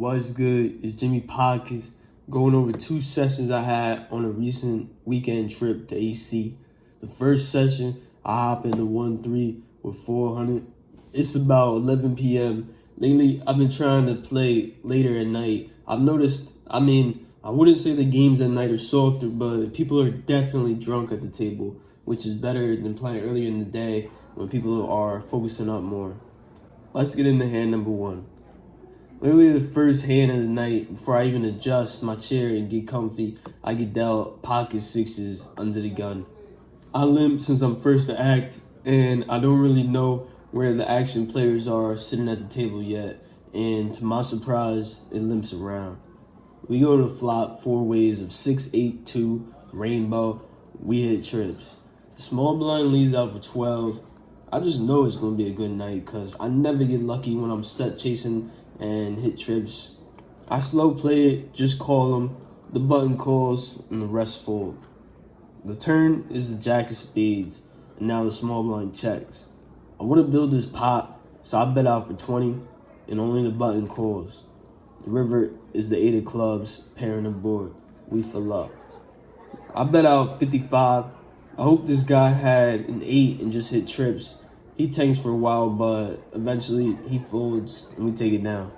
What's good? It's Jimmypocketts going over 2 sessions I had on a recent weekend trip to AC. The first session, I hop into 1-3 with 400. It's about 11 p.m. Lately, I've been trying to play later at night. I've noticed, I wouldn't say the games at night are softer, but people are definitely drunk at the table, which is better than playing earlier in the day when people are focusing up more. Let's get into hand number 1. Literally the first hand of the night, before I even adjust my chair and get comfy, I get dealt pocket sixes under the gun. I limp since I'm first to act, and I don't really know where the action players are sitting at the table yet, and to my surprise, it limps around. We go to flop 4 ways of 6, 8, 2, rainbow. We hit trips. The small blind leads out for 12. I just know it's going to be a good night because I never get lucky when I'm set chasing and hit trips. I slow play it, just call them. The button calls and the rest fold. The turn is the jack of spades, and now the small blind checks. I want to build this pot, so I bet out for 20, and only the button calls. The river is the 8 of clubs, pairing the board. We fill up. I bet out 55. I hope this guy had an 8 and just hit trips. He tanks for a while, but eventually he folds and we take it down.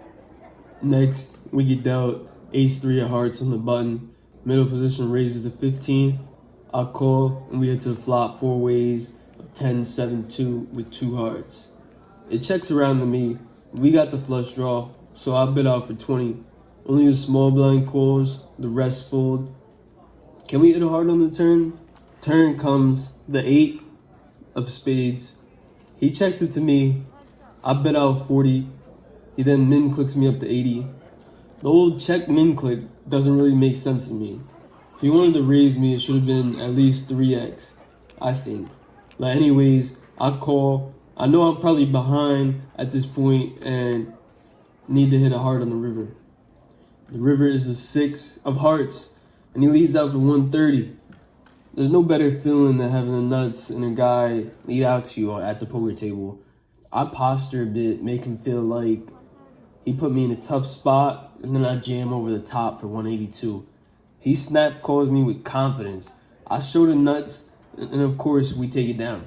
Next, we get dealt ace-3 of hearts on the button. Middle position raises to 15. I call and we hit to the flop 4 ways of 10, 7, 2 with 2 hearts. It checks around to me. We got the flush draw, so I bet out for 20. Only the small blind calls, the rest fold. Can we hit a heart on the turn? Turn comes the 8 of spades. He checks it to me. I bet out 40. He then min clicks me up to 80. The old check min click doesn't really make sense to me. If he wanted to raise me, it should have been at least 3x, I think. But anyways, I call. I know I'm probably behind at this point and need to hit a heart on the river. The river is the 6 of hearts, and he leads out for 130. There's no better feeling than having the nuts and a guy lead out to you at the poker table. I posture a bit, make him feel like he put me in a tough spot, and then I jam over the top for 182. He snap calls me with confidence. I show the nuts, and of course, we take it down.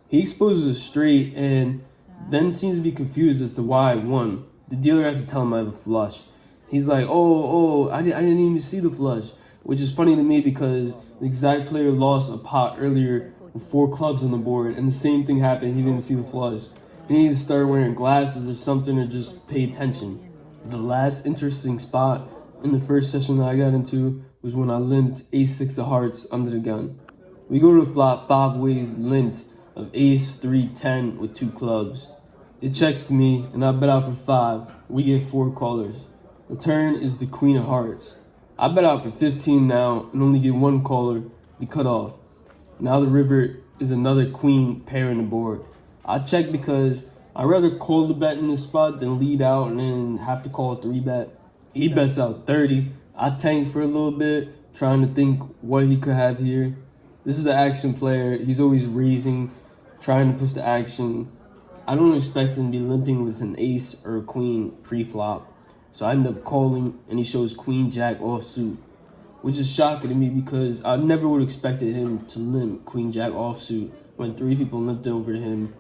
He exposes a straight, and then seems to be confused as to why I won. The dealer has to tell him I have a flush. He's like, I didn't even see the flush. Which is funny to me because the exact player lost a pot earlier with 4 clubs on the board, and the same thing happened. He didn't see the flush. He needs to start wearing glasses or something, or just pay attention. The last interesting spot in the first session that I got into was when I limped ace-6 of hearts under the gun. We go to the flop 5 ways limped of ace, 3, 10 with 2 clubs. It checks to me, and I bet out for 5. We get 4 callers. The turn is the queen of hearts. I bet out for 15 now and only get 1 caller, the cutoff. Now the river is another queen pairing the board. I check because I'd rather call the bet in this spot than lead out and then have to call a 3-bet. He bets out 30. I tank for a little bit, trying to think what he could have here. This is the action player. He's always raising, trying to push the action. I don't expect him to be limping with an ace or a queen pre-flop. So I end up calling, and he shows queen jack offsuit, which is shocking to me because I never would have expected him to limp queen jack offsuit when 3 people limped over to him.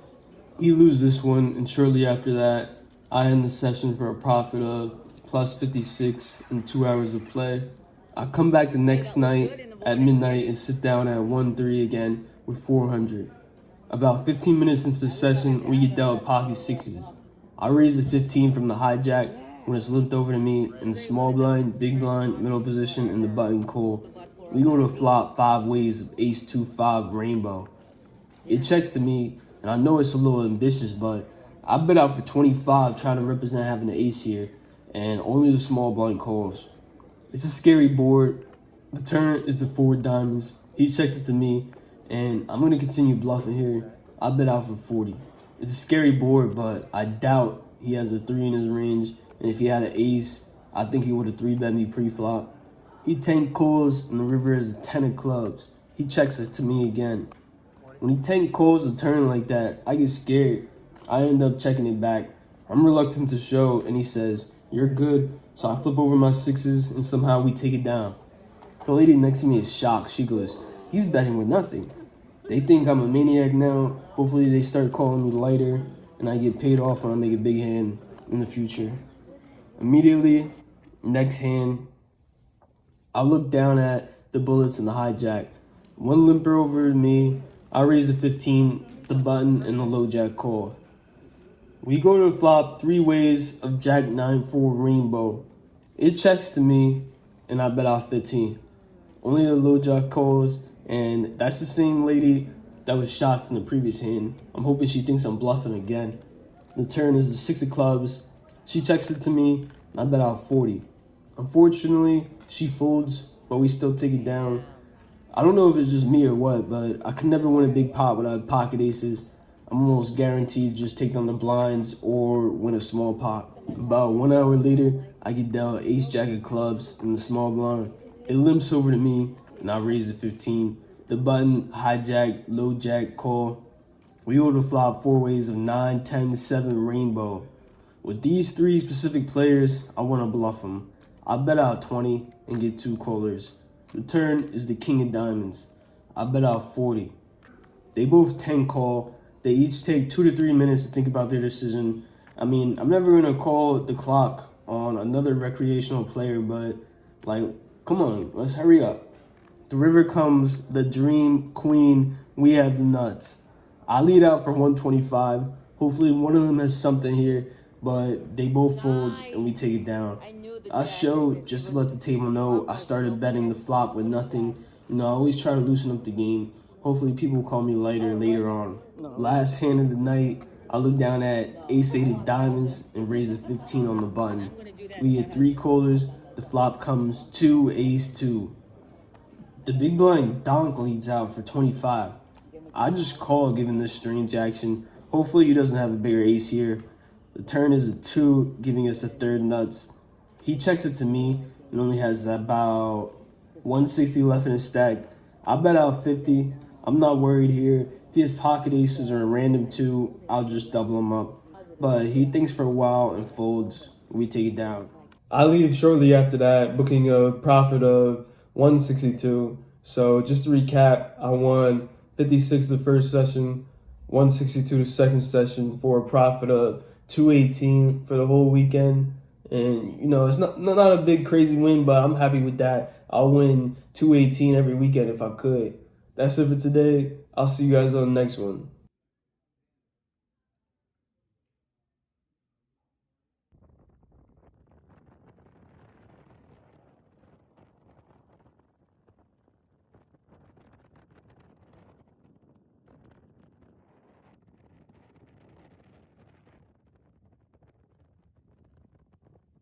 We lose this one, and shortly after that, I end the session for a profit of plus 56 in 2 hours of play. I come back the next night at midnight and sit down at 1-3 again with 400. About 15 minutes into the session, we get dealt pocket sixes. I raise the 15 from the hijack when it's limped over to me in the small blind, big blind, middle position, and the button call. We go to flop 5 ways of ace, 2, 5 rainbow. It checks to me, and I know it's a little ambitious, but I bet out for 25 trying to represent having an ace here, and only the small blind calls. It's a scary board. The turn is the 4 diamonds. He checks it to me, and I'm going to continue bluffing here. I bet out for 40. It's a scary board, but I doubt he has a 3 in his range. And if he had an ace, I think he would have 3-bet me pre-flop. He tank calls, and the river is a 10 of clubs. He checks it to me again. When he tank calls a turn like that, I get scared. I end up checking it back. I'm reluctant to show, and he says, you're good. So I flip over my sixes, and somehow we take it down. The lady next to me is shocked. She goes, he's betting with nothing. They think I'm a maniac now. Hopefully they start calling me lighter, and I get paid off when I make a big hand in the future. Immediately, next hand, I look down at the bullets and the hijack. One limper over to me. I raise the 15, the button, and the low jack call. We go to the flop 3 ways of jack 9-4 rainbow. It checks to me, and I bet out 15. Only the low jack calls, and that's the same lady that was shocked in the previous hand. I'm hoping she thinks I'm bluffing again. The turn is the 6 of clubs. She checks it to me, and I bet out 40. Unfortunately, she folds, but we still take it down. I don't know if it's just me or what, but I could never win a big pot when I have pocket aces. I'm almost guaranteed to just take down the blinds or win a small pot. About 1 hour later, I get dealt ace jack of clubs in the small blind. It limps over to me, and I raise the 15. The button, hijack, low jack, call. We go to flop 4 ways of 9, 10, 7 rainbow. With these 3 specific players, I want to bluff them. I bet out 20 and get 2 callers. The turn is the king of diamonds. I bet out 40. They both 10 call. They each take 2 to 3 minutes to think about their decision. I mean, I'm never going to call the clock on another recreational player, but, like, come on, let's hurry up. The river comes, the dream queen, we have the nuts. I lead out for 125. Hopefully one of them has something here, but they both fold and we take it down. I showed, just to let the table know, I started betting the flop with nothing. You know, I always try to loosen up the game. Hopefully people call me lighter later on. Last hand of the night, I look down at ace-8 of diamonds and raise a 15 on the button. We get 3 callers. The flop comes 2, ace, 2. The big blind donk leads out for 25. I just call given this strange action. Hopefully he doesn't have a bigger ace here. The turn is a 2, giving us a third nuts. He checks it to me and only has about 160 left in his stack. I bet out 50. I'm not worried here. If he has pocket aces or a random 2, I'll just double him up. But he thinks for a while and folds. We take it down. I leave shortly after that, booking a profit of 162. So just to recap, I won 56 the first session, 162 the second session for a profit of 218 for the whole weekend. And, you know, it's not a big crazy win, but I'm happy with that. I'll win 218 every weekend if I could. That's it for today. I'll see you guys on the next one.